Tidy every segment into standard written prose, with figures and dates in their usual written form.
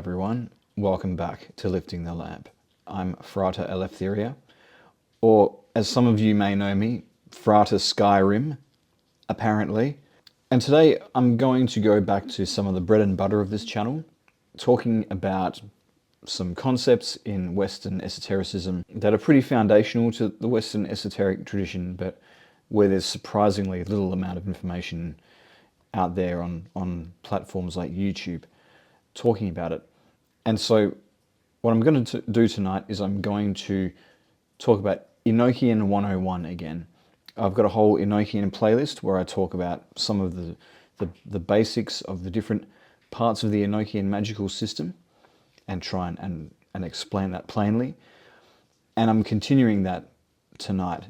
everyone, welcome back to Lifting the Lamp. I'm Frater Eleftheria, or as some of you may know me, Frater Skyrim, apparently. And today I'm going to go back to some of the bread and butter of this channel, talking about some concepts in Western esotericism that are pretty foundational to the Western Esoteric Tradition, but where there's surprisingly little amount of information out there on platforms like YouTube talking about it. And so what I'm going to do tonight is I'm going to talk about Enochian 101 again. I've got a whole Enochian playlist where I talk about some of the basics of the different parts of the Enochian magical system and try and explain that plainly. And I'm continuing that tonight,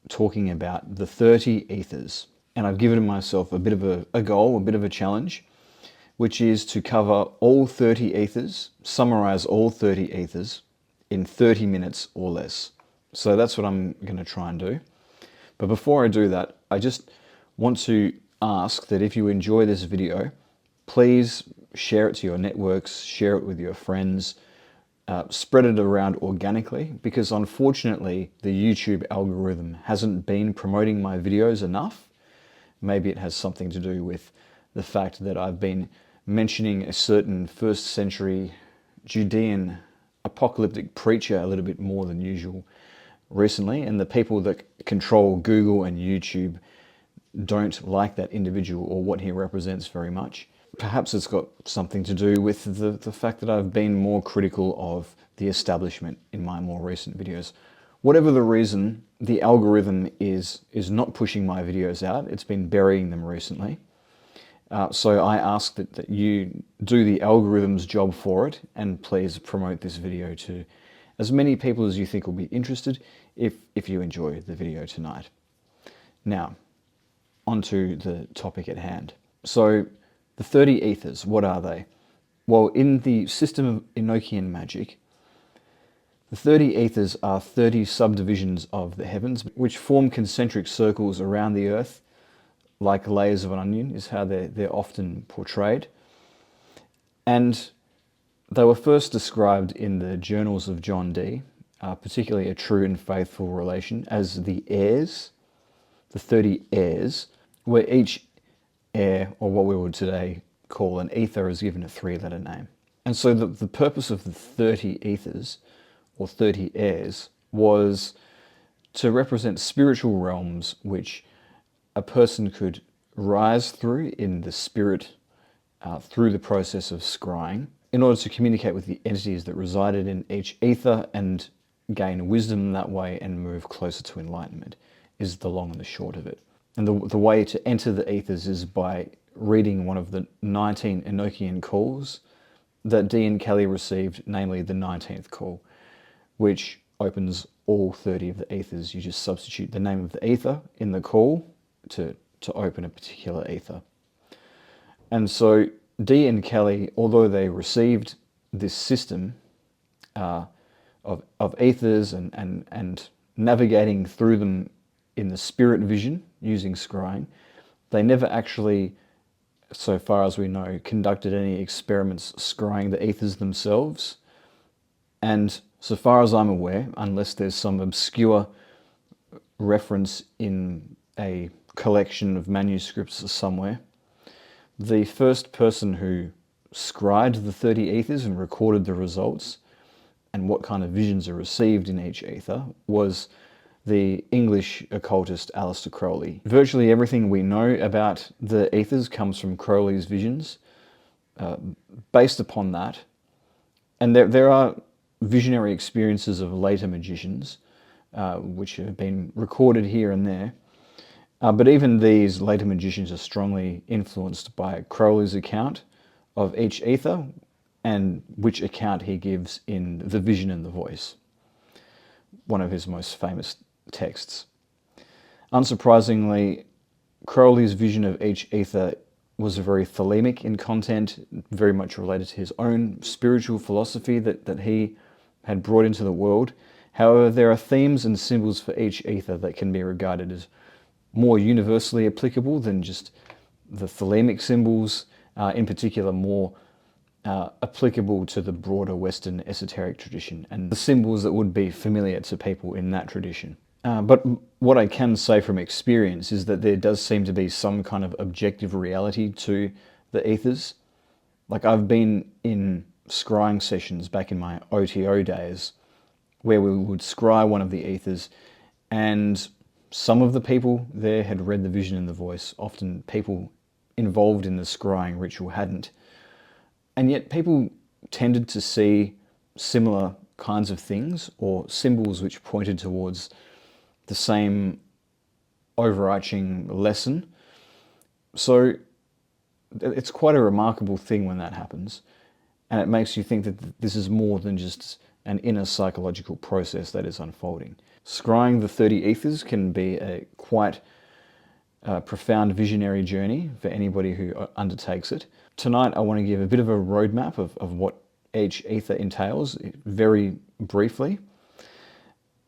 talking about the 30 Aethyrs. And I've given myself a bit of a goal, a bit of a challenge, which is to cover all 30 Aethyrs, summarize all 30 Aethyrs in 30 minutes or less. So that's what I'm going to try and do. But before I do that, I just want to ask that if you enjoy this video, please share it to your networks, share it with your friends, spread it around organically, because unfortunately the YouTube algorithm hasn't been promoting my videos enough. Maybe it has something to do with the fact that I've been mentioning a certain first century Judean apocalyptic preacher a little bit more than usual recently, and the people that control Google and YouTube don't like that individual or what he represents very much. Perhaps it's got something to do with the fact that I've been more critical of the establishment in my more recent videos. Whatever the reason, the algorithm is not pushing my videos out. It's been burying them recently. So I ask that you do the algorithm's job for it, and please promote this video to as many people as you think will be interested if you enjoy the video tonight. Now, onto the topic at hand. So, the 30 Aethyrs, what are they? Well, in the system of Enochian magic, the 30 Aethyrs are 30 subdivisions of the heavens, which form concentric circles around the earth, like layers of an onion, is how they're often portrayed. And they were first described in the journals of John Dee, particularly A True and Faithful Relation, as the heirs, the 30 heirs, where each heir, or what we would today call an ether, is given a 3-letter name. And so the purpose of the 30 Aethyrs, or 30 heirs, was to represent spiritual realms which a person could rise through in the spirit through the process of scrying in order to communicate with the entities that resided in each ether and gain wisdom that way and move closer to enlightenment, is the long and the short of it. And the way to enter the Aethyrs is by reading one of the 19 Enochian calls that Dee and Kelly received, namely the 19th call, which opens all 30 of the Aethyrs. You just substitute the name of the ether in the call to open a particular ether. And so Dee and Kelly, although they received this system of Aethys and navigating through them in the spirit vision using scrying, they never actually, so far as we know, conducted any experiments scrying the Aethys themselves. And so far as I'm aware, unless there's some obscure reference in a collection of manuscripts somewhere, the first person who scried the 30 Aethys and recorded the results and what kind of visions are received in each ether was the English occultist Aleister Crowley. Virtually everything we know about the Aethys comes from Crowley's visions. Based upon that, and there are visionary experiences of later magicians which have been recorded here and there. But even these later magicians are strongly influenced by Crowley's account of each ether and which account he gives in The Vision and the Voice, one of his most famous texts. Unsurprisingly, Crowley's vision of each ether was very thelemic in content, very much related to his own spiritual philosophy that he had brought into the world. However, there are themes and symbols for each ether that can be regarded as more universally applicable than just the thelemic symbols, in particular more applicable to the broader Western esoteric tradition and the symbols that would be familiar to people in that tradition. But what I can say from experience is that there does seem to be some kind of objective reality to the ethers. Like, I've been in scrying sessions back in my OTO days where we would scry one of the ethers, and some of the people there had read the vision in the voice. Often people involved in the scrying ritual hadn't. And yet people tended to see similar kinds of things or symbols which pointed towards the same overarching lesson. So it's quite a remarkable thing when that happens. And it makes you think that this is more than just an inner psychological process that is unfolding. Scrying the 30 Aethyrs can be a quite profound visionary journey for anybody who undertakes it. Tonight I want to give a bit of a roadmap of what each ether entails, very briefly,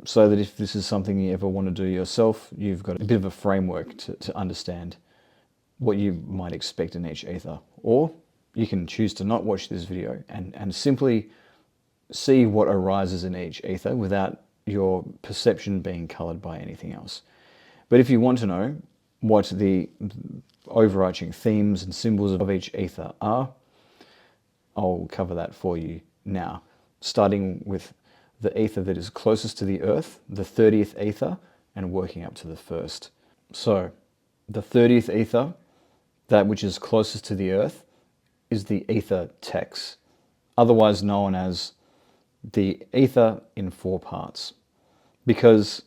so that if this is something you ever want to do yourself, you've got a bit of a framework to understand what you might expect in each ether. Or you can choose to not watch this video and simply see what arises in each ether without your perception being coloured by anything else. But if you want to know what the overarching themes and symbols of each ether are, I'll cover that for you now, starting with the ether that is closest to the earth, the 30th ether, and working up to the first. So the 30th ether, that which is closest to the earth, is the ether Tex, otherwise known as the ether in 4 parts, because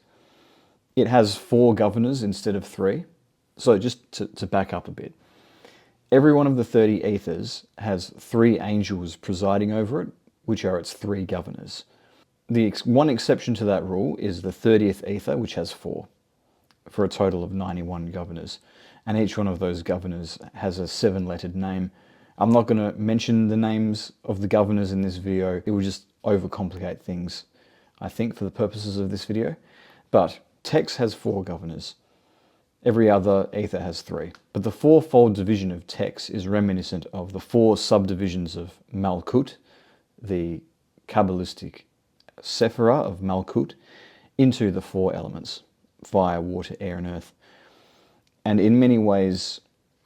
it has 4 governors instead of 3. So just to back up a bit, every one of the 30 Aethyrs has 3 angels presiding over it, which are its 3 governors. The one exception to that rule is the 30th Aether, which has 4, for a total of 91 governors. And each one of those governors has a 7-lettered name. I'm not going to mention the names of the governors in this video. It would just overcomplicate things, I think, for the purposes of this video. But Tex has 4 governors. Every other ether has 3. But the 4-fold division of Tex is reminiscent of the 4 subdivisions of Malkut, the Kabbalistic Sephira of Malkut, into the 4 elements: fire, water, air, and earth. And in many ways,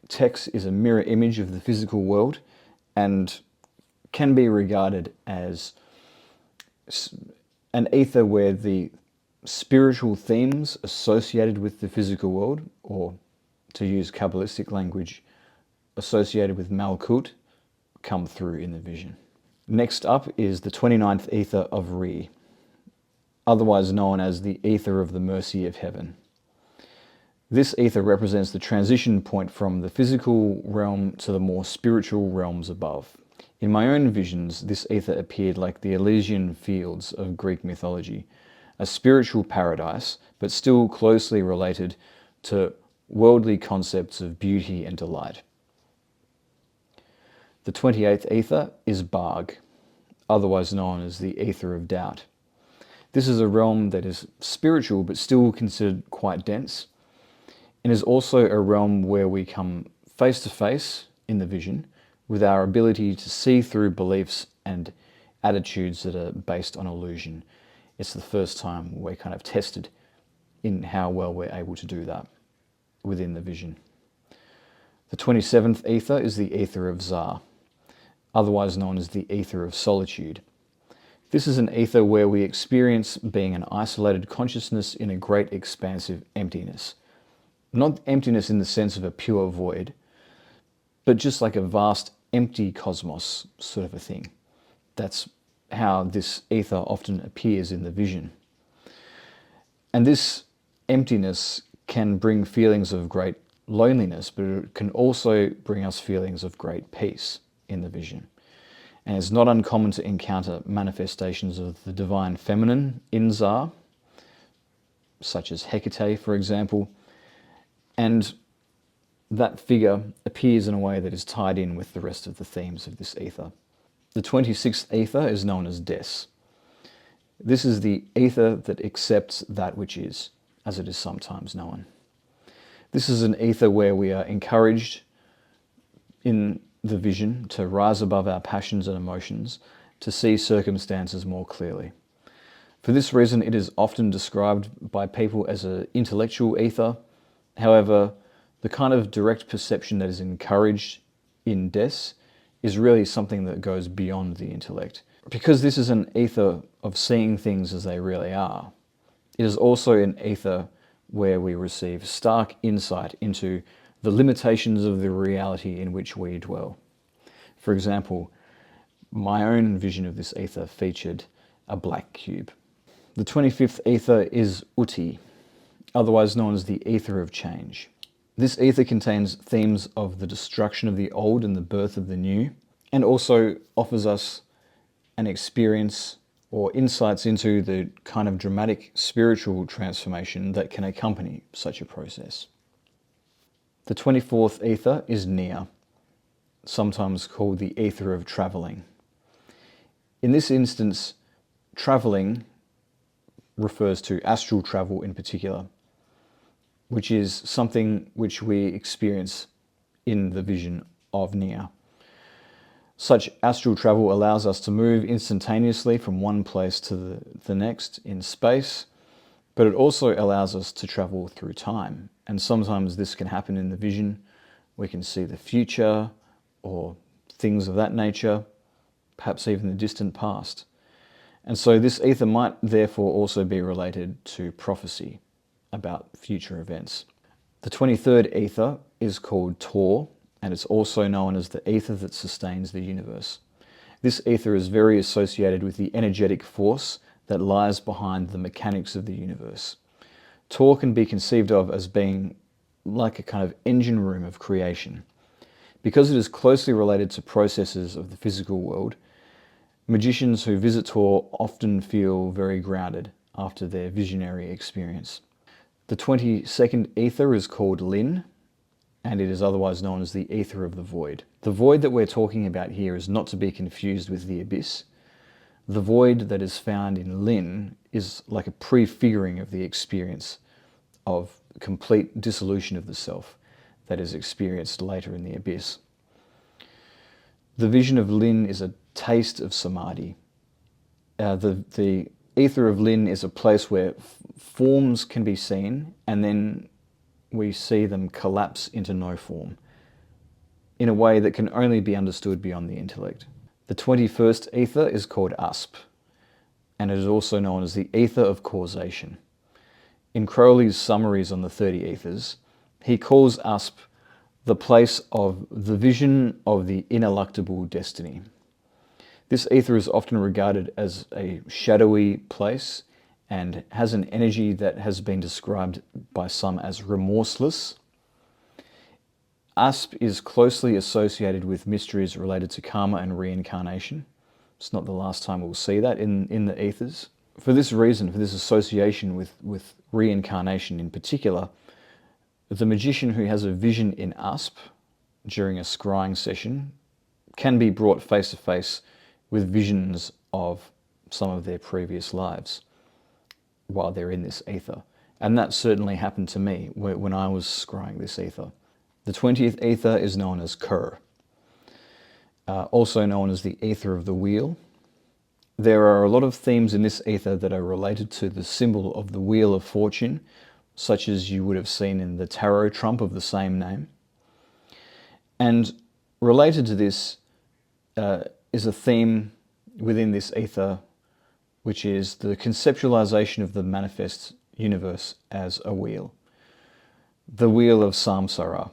Tex is a mirror image of the physical world and can be regarded as an ether where the spiritual themes associated with the physical world, or to use Kabbalistic language, associated with Malkut, come through in the vision. Next up is the 29th ether of Re, otherwise known as the ether of the mercy of heaven. This ether represents the transition point from the physical realm to the more spiritual realms above. In my own visions, this ether appeared like the Elysian fields of Greek mythology, a spiritual paradise, but still closely related to worldly concepts of beauty and delight. The 28th ether is Barg, otherwise known as the ether of doubt. This is a realm that is spiritual but still considered quite dense, and is also a realm where we come face to face in the vision with our ability to see through beliefs and attitudes that are based on illusion. It's the first time we're kind of tested in how well we're able to do that within the vision. The 27th ether is the ether of Zar, otherwise known as the ether of solitude. This is an ether where we experience being an isolated consciousness in a great expansive emptiness. Not emptiness in the sense of a pure void, but just like a vast empty cosmos sort of a thing. That's how this ether often appears in the vision. And this emptiness can bring feelings of great loneliness, but it can also bring us feelings of great peace in the vision. And it's not uncommon to encounter manifestations of the divine feminine in Zar, such as Hecate, for example, and that figure appears in a way that is tied in with the rest of the themes of this ether. The 26th ether is known as Des. This is the ether that accepts that which is, as it is sometimes known. This is an ether where we are encouraged in the vision, to rise above our passions and emotions, to see circumstances more clearly. For this reason, it is often described by people as an intellectual ether. However, the kind of direct perception that is encouraged in deaths is really something that goes beyond the intellect. Because this is an ether of seeing things as they really are, it is also an ether where we receive stark insight into the limitations of the reality in which we dwell. For example, my own vision of this ether featured a black cube. The 25th ether is Uti, otherwise known as the ether of change. This ether contains themes of the destruction of the old and the birth of the new, and also offers us an experience or insights into the kind of dramatic spiritual transformation that can accompany such a process. The 24th ether is Nia, sometimes called the ether of travelling. In this instance, travelling refers to astral travel in particular, which is something which we experience in the vision of Nia. Such astral travel allows us to move instantaneously from one place to the next in space, but it also allows us to travel through time. And sometimes this can happen in the vision. We can see the future or things of that nature, perhaps even the distant past. And so this ether might therefore also be related to prophecy about future events. The 23rd ether is called Tor, and it's also known as the ether that sustains the universe. This ether is very associated with the energetic force that lies behind the mechanics of the universe. Tor can be conceived of as being like a kind of engine room of creation. Because it is closely related to processes of the physical world, magicians who visit Tor often feel very grounded after their visionary experience. The 22nd ether is called Lin, and it is otherwise known as the ether of the void. The void that we're talking about here is not to be confused with the abyss. The void that is found in Lin is like a prefiguring of the experience of complete dissolution of the self that is experienced later in the abyss. The vision of Lin is a taste of samadhi. The ether of Lin is a place where forms can be seen, and then we see them collapse into no form in a way that can only be understood beyond the intellect. The 21st ether is called Asp, and it is also known as the ether of causation. In Crowley's summaries on the 30 Aethyrs, he calls Asp the place of the vision of the ineluctable destiny. This ether is often regarded as a shadowy place and has an energy that has been described by some as remorseless. Asp is closely associated with mysteries related to karma and reincarnation. It's not the last time we'll see that in the ethers. For this reason, for this association with reincarnation in particular, the magician who has a vision in Asp during a scrying session can be brought face to face with visions of some of their previous lives while they're in this ether. And that certainly happened to me when I was scrying this ether. The 20th ether is known as Kur, also known as the ether of the wheel. There are a lot of themes in this ether that are related to the symbol of the Wheel of Fortune, such as you would have seen in the tarot trump of the same name. And related to this is a theme within this ether, which is the conceptualization of the manifest universe as a wheel. The wheel of samsara,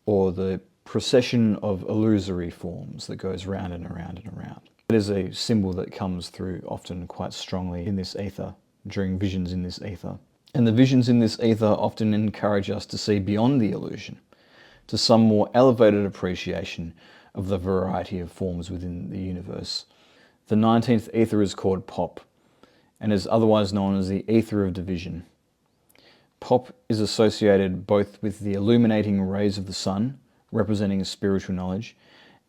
or the procession of illusory forms that goes round and around and around. It is a symbol that comes through often quite strongly in this ether, during visions in this ether. And the visions in this ether often encourage us to see beyond the illusion, to some more elevated appreciation of the variety of forms within the universe. The 19th ether is called Pop, and is otherwise known as the ether of division. Pop is associated both with the illuminating rays of the sun, representing spiritual knowledge,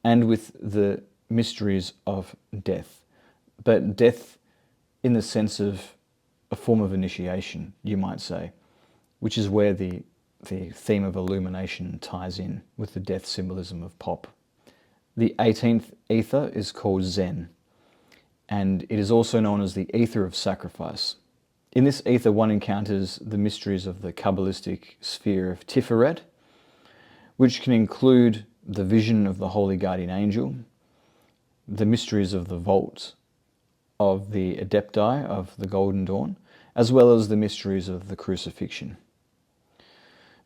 and with the mysteries of death. But death in the sense of a form of initiation, you might say, which is where the theme of illumination ties in with the death symbolism of Pop. The 18th ether is called Zen, and it is also known as the ether of sacrifice. In this ether, one encounters the mysteries of the Kabbalistic sphere of Tiferet, which can include the vision of the Holy Guardian Angel, the mysteries of the vault of the Adepti of the Golden Dawn, as well as the mysteries of the crucifixion.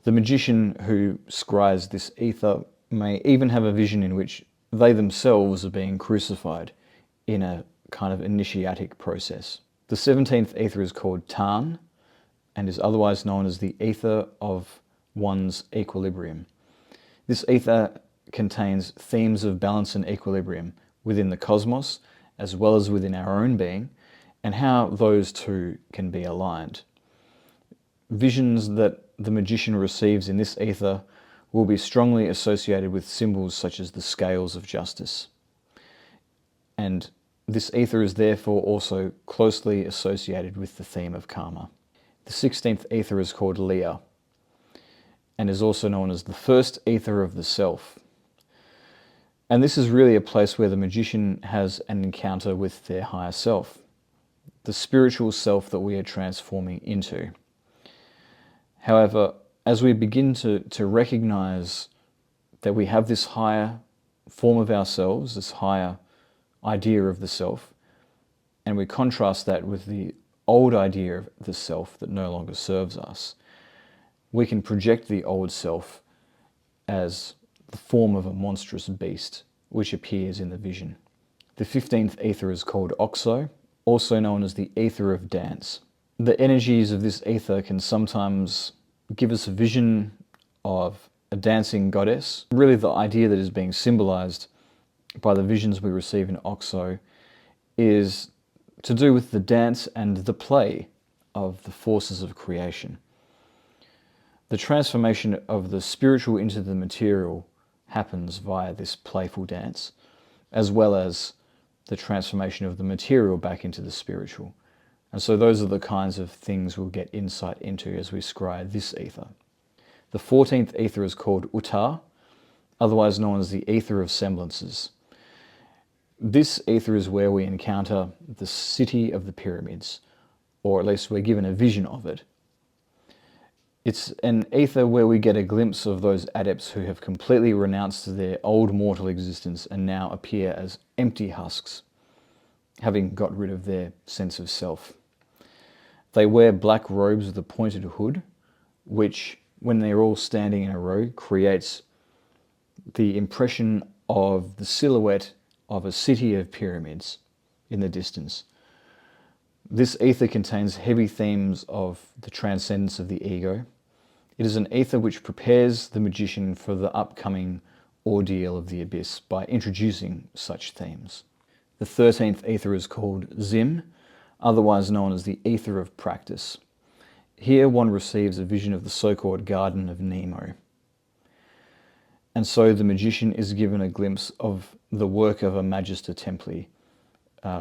The magician who scries this ether may even have a vision in which they themselves are being crucified in a kind of initiatic process. The 17th ether is called Tarn and is otherwise known as the ether of one's equilibrium. This ether contains themes of balance and equilibrium within the cosmos as well as within our own being, and how those two can be aligned. Visions that the magician receives in this ether will be strongly associated with symbols such as the scales of justice. And this ether is therefore also closely associated with the theme of karma. The 16th ether is called Leah and is also known as the first ether of the self. And this is really a place where the magician has an encounter with their higher self, the spiritual self that we are transforming into. However, as we begin to recognize that we have this higher form of ourselves, this higher idea of the self, and we contrast that with the old idea of the self that no longer serves us, we can project the old self as the form of a monstrous beast which appears in the vision. The 15th ether is called Oxo, also known as the ether of dance. The energies of this ether can sometimes give us a vision of a dancing goddess. Really, the idea that is being symbolized by the visions we receive in Oxo is to do with the dance and the play of the forces of creation. The transformation of the spiritual into the material happens via this playful dance, as well as the transformation of the material back into the spiritual. And so those are the kinds of things we'll get insight into as we scry this ether. The 14th ether is called Uttar, otherwise known as the ether of semblances. This ether is where we encounter the city of the pyramids, or at least we're given a vision of it. It's an ether where we get a glimpse of those adepts who have completely renounced their old mortal existence and now appear as empty husks, having got rid of their sense of self. They wear black robes with a pointed hood, which, when they're all standing in a row, creates the impression of the silhouette of a city of pyramids in the distance. This ether contains heavy themes of the transcendence of the ego. It is an ether which prepares the magician for the upcoming ordeal of the abyss by introducing such themes. The 13th ether is called Zim, otherwise known as the ether of practice. Here one receives a vision of the so-called Garden of Nemo. And so the magician is given a glimpse of the work of a Magister Templi.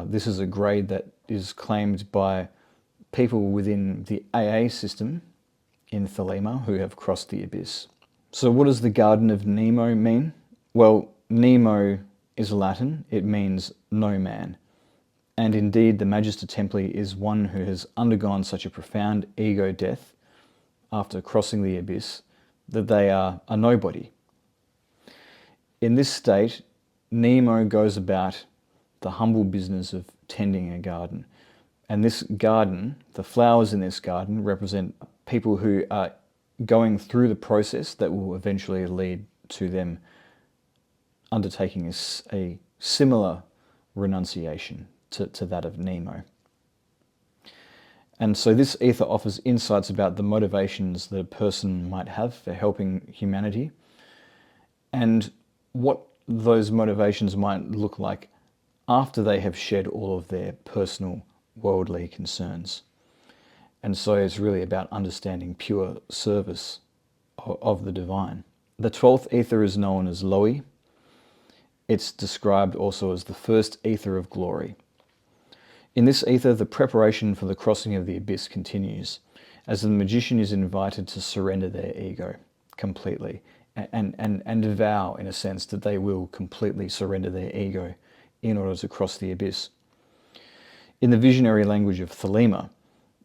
This is a grade that is claimed by people within the AA system in Thelema who have crossed the abyss. So what does the Garden of Nemo mean? Well, Nemo is Latin. It means no man. And indeed, the Magister Templi is one who has undergone such a profound ego death after crossing the abyss that they are a nobody. In this state, Nemo goes about the humble business of tending a garden. And this garden, the flowers in this garden, represent people who are going through the process that will eventually lead to them undertaking a similar renunciation to that of Nemo. And so this ether offers insights about the motivations that a person might have for helping humanity and what those motivations might look like after they have shed all of their personal worldly concerns. And so it's really about understanding pure service of the divine. The 12th ether is known as Loe. It's described also as the first ether of glory. In this ether, the preparation for the crossing of the abyss continues, as the magician is invited to surrender their ego completely and vow, in a sense, that they will completely surrender their ego in order to cross the abyss. In the visionary language of Thelema,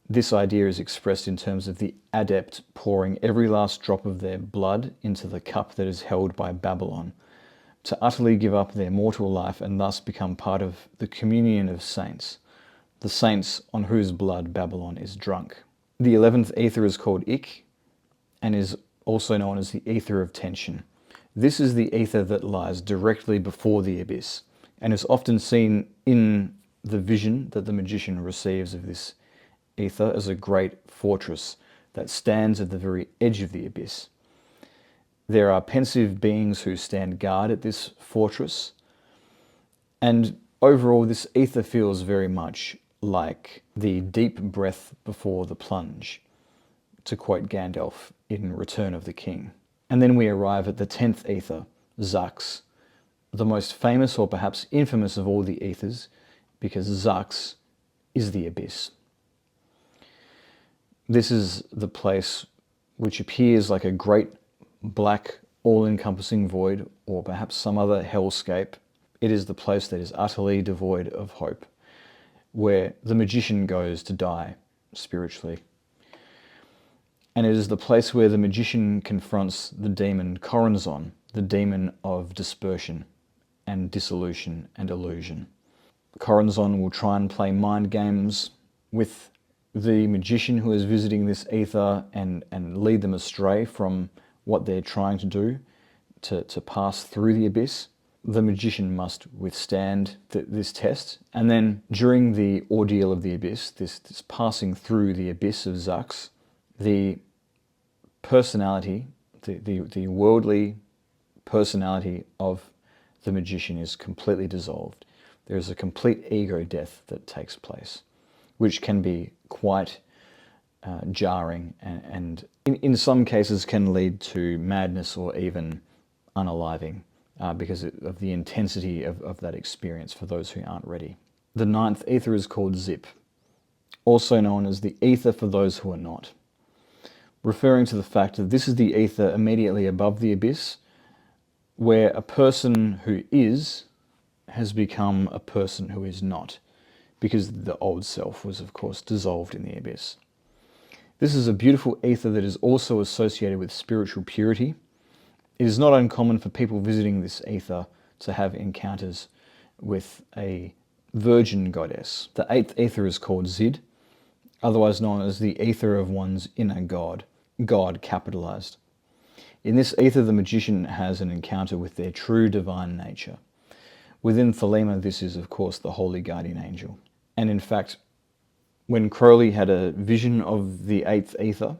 this idea is expressed in terms of the adept pouring every last drop of their blood into the cup that is held by Babylon, to utterly give up their mortal life and thus become part of the communion of saints, the saints on whose blood Babylon is drunk. The 11th aether is called Ik, and is also known as the aether of tension. This is the aether that lies directly before the abyss, and is often seen in the vision that the magician receives of this aether as a great fortress that stands at the very edge of the abyss. There are pensive beings who stand guard at this fortress, and overall this aether feels very much like the deep breath before the plunge, to quote Gandalf in Return of the King. And then we arrive at the 10th aether, Zux, the most famous or perhaps infamous of all the aethers, because Zux is the abyss. This is the place which appears like a great black all-encompassing void, or perhaps some other hellscape. It is the place that is utterly devoid of hope, where the magician goes to die spiritually. And it is the place where the magician confronts the demon Corazon, the demon of dispersion and dissolution and illusion. Corazon will try and play mind games with the magician who is visiting this aether and lead them astray from what they're trying to do to pass through the abyss. The magician must withstand this test, and then during the ordeal of the abyss, this passing through the abyss of Zux, the personality, the worldly personality of the magician is completely dissolved. There is a complete ego death that takes place, which can be quite jarring and in some cases can lead to madness or even unaliving because of the intensity of that experience for those who aren't ready. The 9th aether is called Zip, also known as the aether for those who are not, referring to the fact that this is the aether immediately above the abyss, where a person who is has become a person who is not, because the old self was, of course, dissolved in the abyss. This is a beautiful aether that is also associated with spiritual purity. It is not uncommon for people visiting this aether to have encounters with a virgin goddess. The 8th aether is called Zid, otherwise known as the aether of one's inner god, God capitalized. In this aether, the magician has an encounter with their true divine nature. Within Thelema, this is, of course, the holy guardian angel. And in fact, when Crowley had a vision of the 8th aether,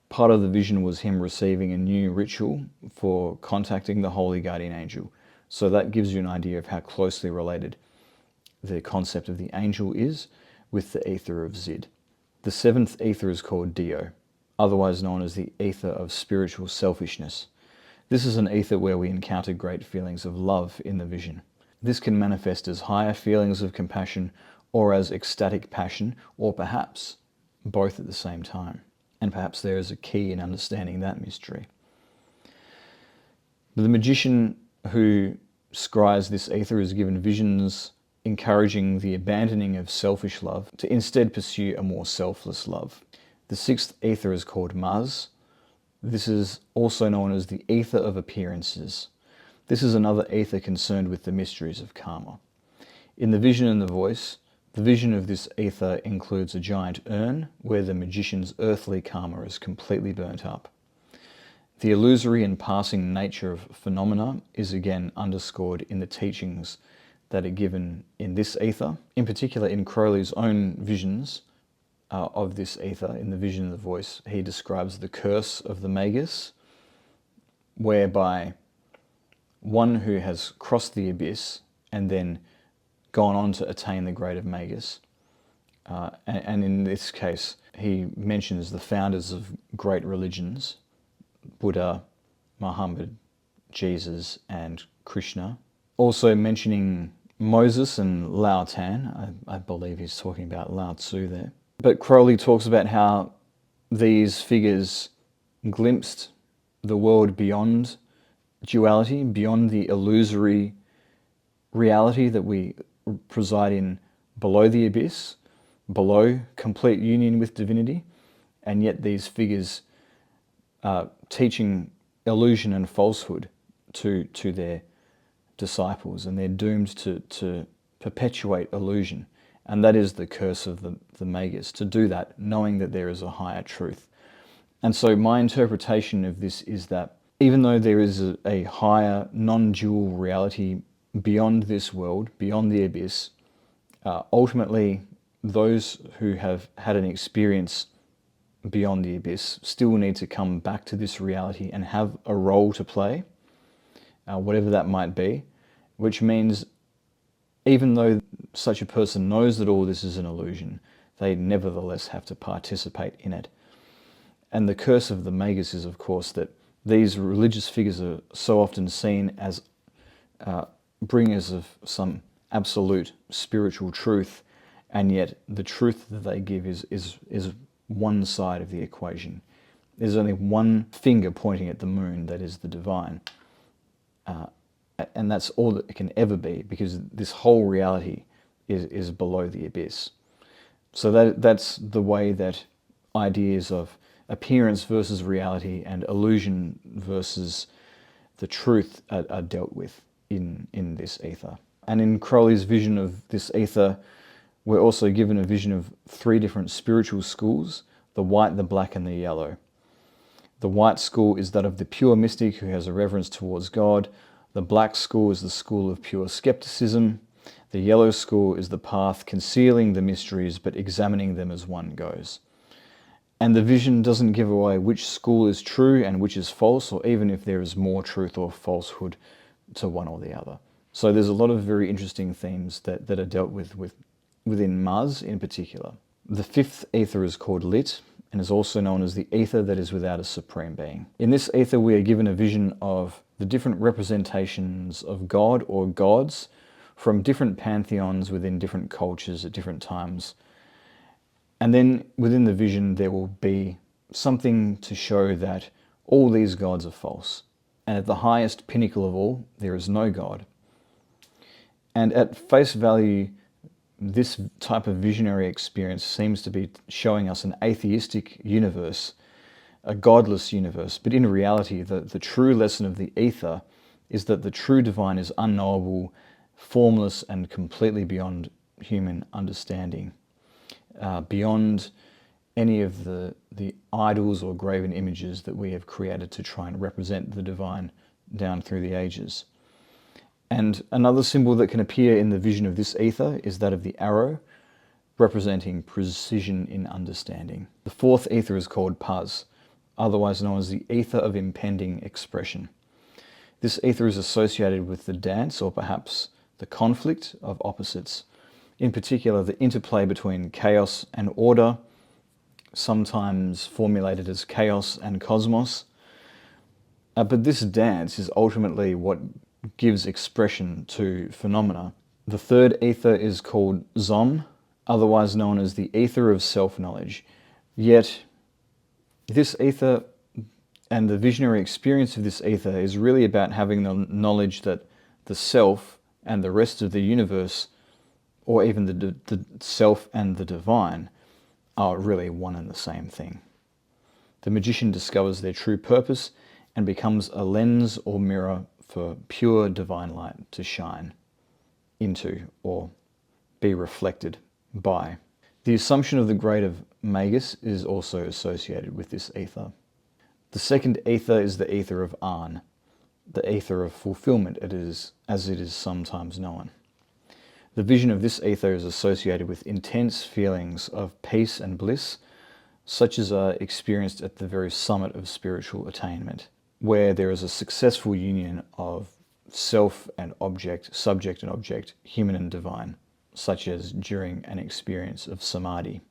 part of the vision was him receiving a new ritual for contacting the holy guardian angel. So that gives you an idea of how closely related the concept of the angel is with the aether of Zid. The 7th aether is called Dio, otherwise known as the aether of spiritual selfishness. This is an aether where we encounter great feelings of love in the vision. This can manifest as higher feelings of compassion or as ecstatic passion, or perhaps both at the same time. And perhaps there is a key in understanding that mystery. The magician who scries this aether is given visions encouraging the abandoning of selfish love to instead pursue a more selfless love. The 6th aether is called Maz. This is also known as the aether of appearances. This is another aether concerned with the mysteries of karma. In the vision and the voice, the vision of this aether includes a giant urn where the magician's earthly karma is completely burnt up. The illusory and passing nature of phenomena is again underscored in the teachings that are given in this aether, in particular in Crowley's own visions of this aether. In the vision of the voice, he describes the curse of the Magus, whereby one who has crossed the abyss and then gone on to attain the grade of Magus. And in this case, he mentions the founders of great religions, Buddha, Muhammad, Jesus, and Krishna. Also mentioning Moses and Lao Tan. I believe he's talking about Lao Tzu there. But Crowley talks about how these figures glimpsed the world beyond duality, beyond the illusory reality that we preside in below the abyss, below complete union with divinity, and yet these figures are teaching illusion and falsehood to their disciples, and they're doomed to perpetuate illusion. And that is the curse of the Magus, to do that, knowing that there is a higher truth. And so my interpretation of this is that even though there is a higher non-dual reality beyond this world, beyond the abyss, ultimately those who have had an experience beyond the abyss still need to come back to this reality and have a role to play, whatever that might be, which means even though such a person knows that all this is an illusion, they nevertheless have to participate in it. And the curse of the Magus is, of course, that these religious figures are so often seen as bringers of some absolute spiritual truth, and yet the truth that they give is one side of the equation. There's only one finger pointing at the moon that is the divine. And that's all that it can ever be, because this whole reality is below the abyss. So that's the way that ideas of appearance versus reality and illusion versus the truth are dealt with in this ether. And in Crowley's vision of this ether, we're also given a vision of three different spiritual schools: the white, the black, and the yellow. The white school is that of the pure mystic who has a reverence towards God. The black school is the school of pure skepticism. The yellow school is the path concealing the mysteries but examining them as one goes. And the vision doesn't give away which school is true and which is false, or even if there is more truth or falsehood to one or the other. So there's a lot of very interesting themes that are dealt with within Mars in particular. The fifth ether is called Lit, and is also known as the ether that is without a supreme being. In this ether we are given a vision of the different representations of God or gods from different pantheons within different cultures at different times. And then within the vision there will be something to show that all these gods are false. And at the highest pinnacle of all, there is no God. And at face value, this type of visionary experience seems to be showing us an atheistic universe, a godless universe. But in reality, the true lesson of the ether is that the true divine is unknowable, formless, and completely beyond human understanding, beyond any of the idols or graven images that we have created to try and represent the divine down through the ages. And another symbol that can appear in the vision of this ether is that of the arrow, representing precision in understanding. The fourth ether is called Paz, otherwise known as the ether of impending expression. This ether is associated with the dance, or perhaps the conflict of opposites, in particular the interplay between chaos and order, sometimes formulated as chaos and cosmos. But this dance is ultimately what gives expression to phenomena. The third ether is called Zom, otherwise known as the ether of self-knowledge. Yet this ether and the visionary experience of this ether is really about having the knowledge that the self and the rest of the universe, or even the self and the divine, are really one and the same thing. The magician discovers their true purpose and becomes a lens or mirror for pure divine light to shine into or be reflected by. The assumption of the grade of Magus is also associated with this ether. The second ether is the ether of Arn, the ether of fulfillment, as it is sometimes known. The vision of this ether is associated with intense feelings of peace and bliss, such as are experienced at the very summit of spiritual attainment, where there is a successful union of self and object, subject and object, human and divine, such as during an experience of samadhi.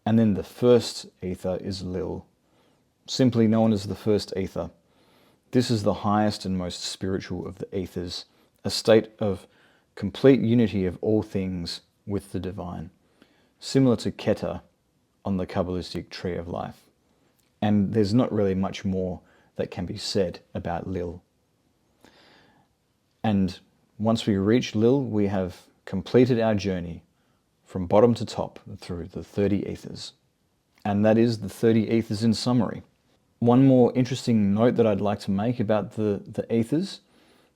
And then the first ether is Lil, simply known as the first ether. This is the highest and most spiritual of the ethers, a state of complete unity of all things with the divine, similar to Keter on the Kabbalistic tree of life. And there's not really much more that can be said about Lil. And once we reach Lil, we have completed our journey from bottom to top through the 30 Aethyrs. And that is the 30 Aethyrs in summary. One more interesting note that I'd like to make about the Aethys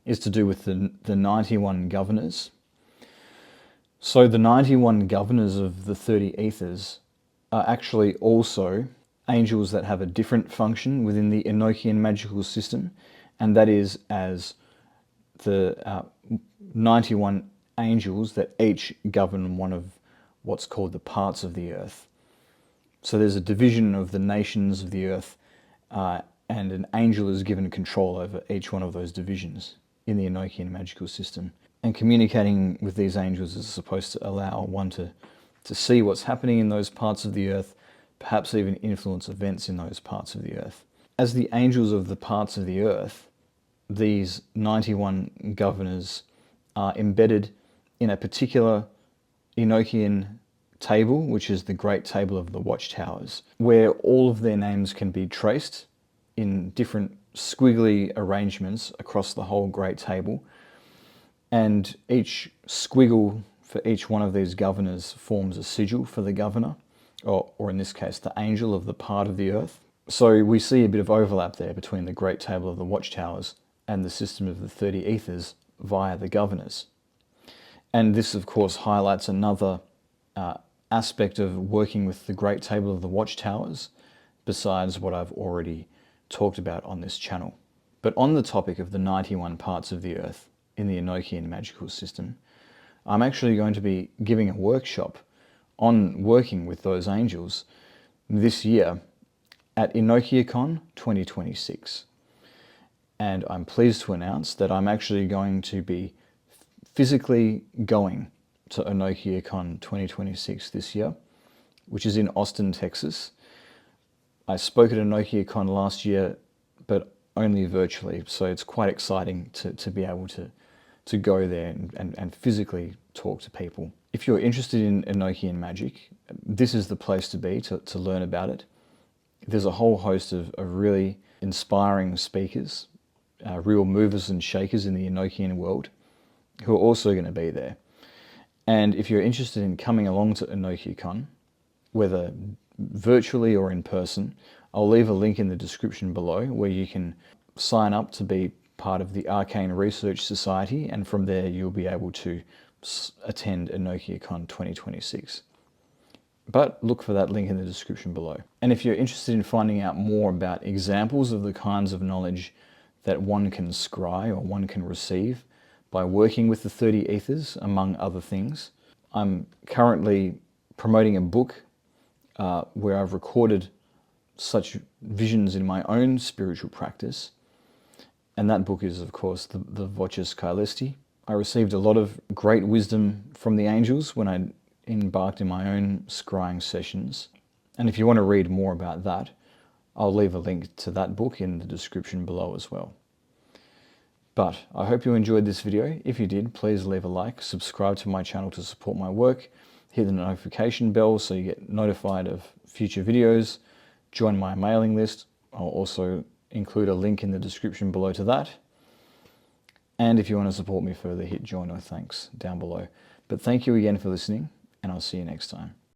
is to do with the 91 governors. So the 91 governors of the 30 Aethys are actually also angels that have a different function within the Enochian magical system, and that is as the 91 angels that each govern one of what's called the parts of the earth. So there's a division of the nations of the earth, and an angel is given control over each one of those divisions in the Enochian magical system. And communicating with these angels is supposed to allow one to see what's happening in those parts of the earth, perhaps even influence events in those parts of the earth. As the angels of the parts of the earth, these 91 governors are embedded in a particular Enochian table, which is the Great Table of the Watchtowers, where all of their names can be traced in different squiggly arrangements across the whole Great Table. And each squiggle for each one of these governors forms a sigil for the governor, or in this case, the angel of the part of the earth. So we see a bit of overlap there between the Great Table of the Watchtowers and the system of the 30 Aethyrs via the governors. And this, of course, highlights another aspect of working with the Great Table of the Watchtowers, besides what I've already talked about on this channel. But on the topic of the 91 parts of the earth in the Enochian magical system, I'm actually going to be giving a workshop on working with those angels this year at EnochiaCon 2026. And I'm pleased to announce that I'm actually going to be physically going to EnochiaCon 2026 this year, which is in Austin, Texas. I spoke at EnochiaCon last year, but only virtually, so it's quite exciting to be able to go there and physically talk to people. If you're interested in Enochian magic, this is the place to be to learn about it. There's a whole host of really inspiring speakers, real movers and shakers in the Enochian world, who are also going to be there. And if you're interested in coming along to EnochiaCon, whether virtually or in person, I'll leave a link in the description below where you can sign up to be part of the Arcane Research Society, and from there you'll be able to attend EnochiaCon 2026. But look for that link in the description below. And if you're interested in finding out more about examples of the kinds of knowledge that one can scry or one can receive by working with the 30 Aethyrs, among other things, I'm currently promoting a book where I've recorded such visions in my own spiritual practice. And that book is, of course, the Voces Caelesti. I received a lot of great wisdom from the angels when I embarked in my own scrying sessions. And if you want to read more about that, I'll leave a link to that book in the description below as well. But I hope you enjoyed this video. If you did, please leave a like, subscribe to my channel to support my work, hit the notification bell so you get notified of future videos, join my mailing list. I'll also include a link in the description below to that. And if you want to support me further, hit join or thanks down below. But thank you again for listening, and I'll see you next time.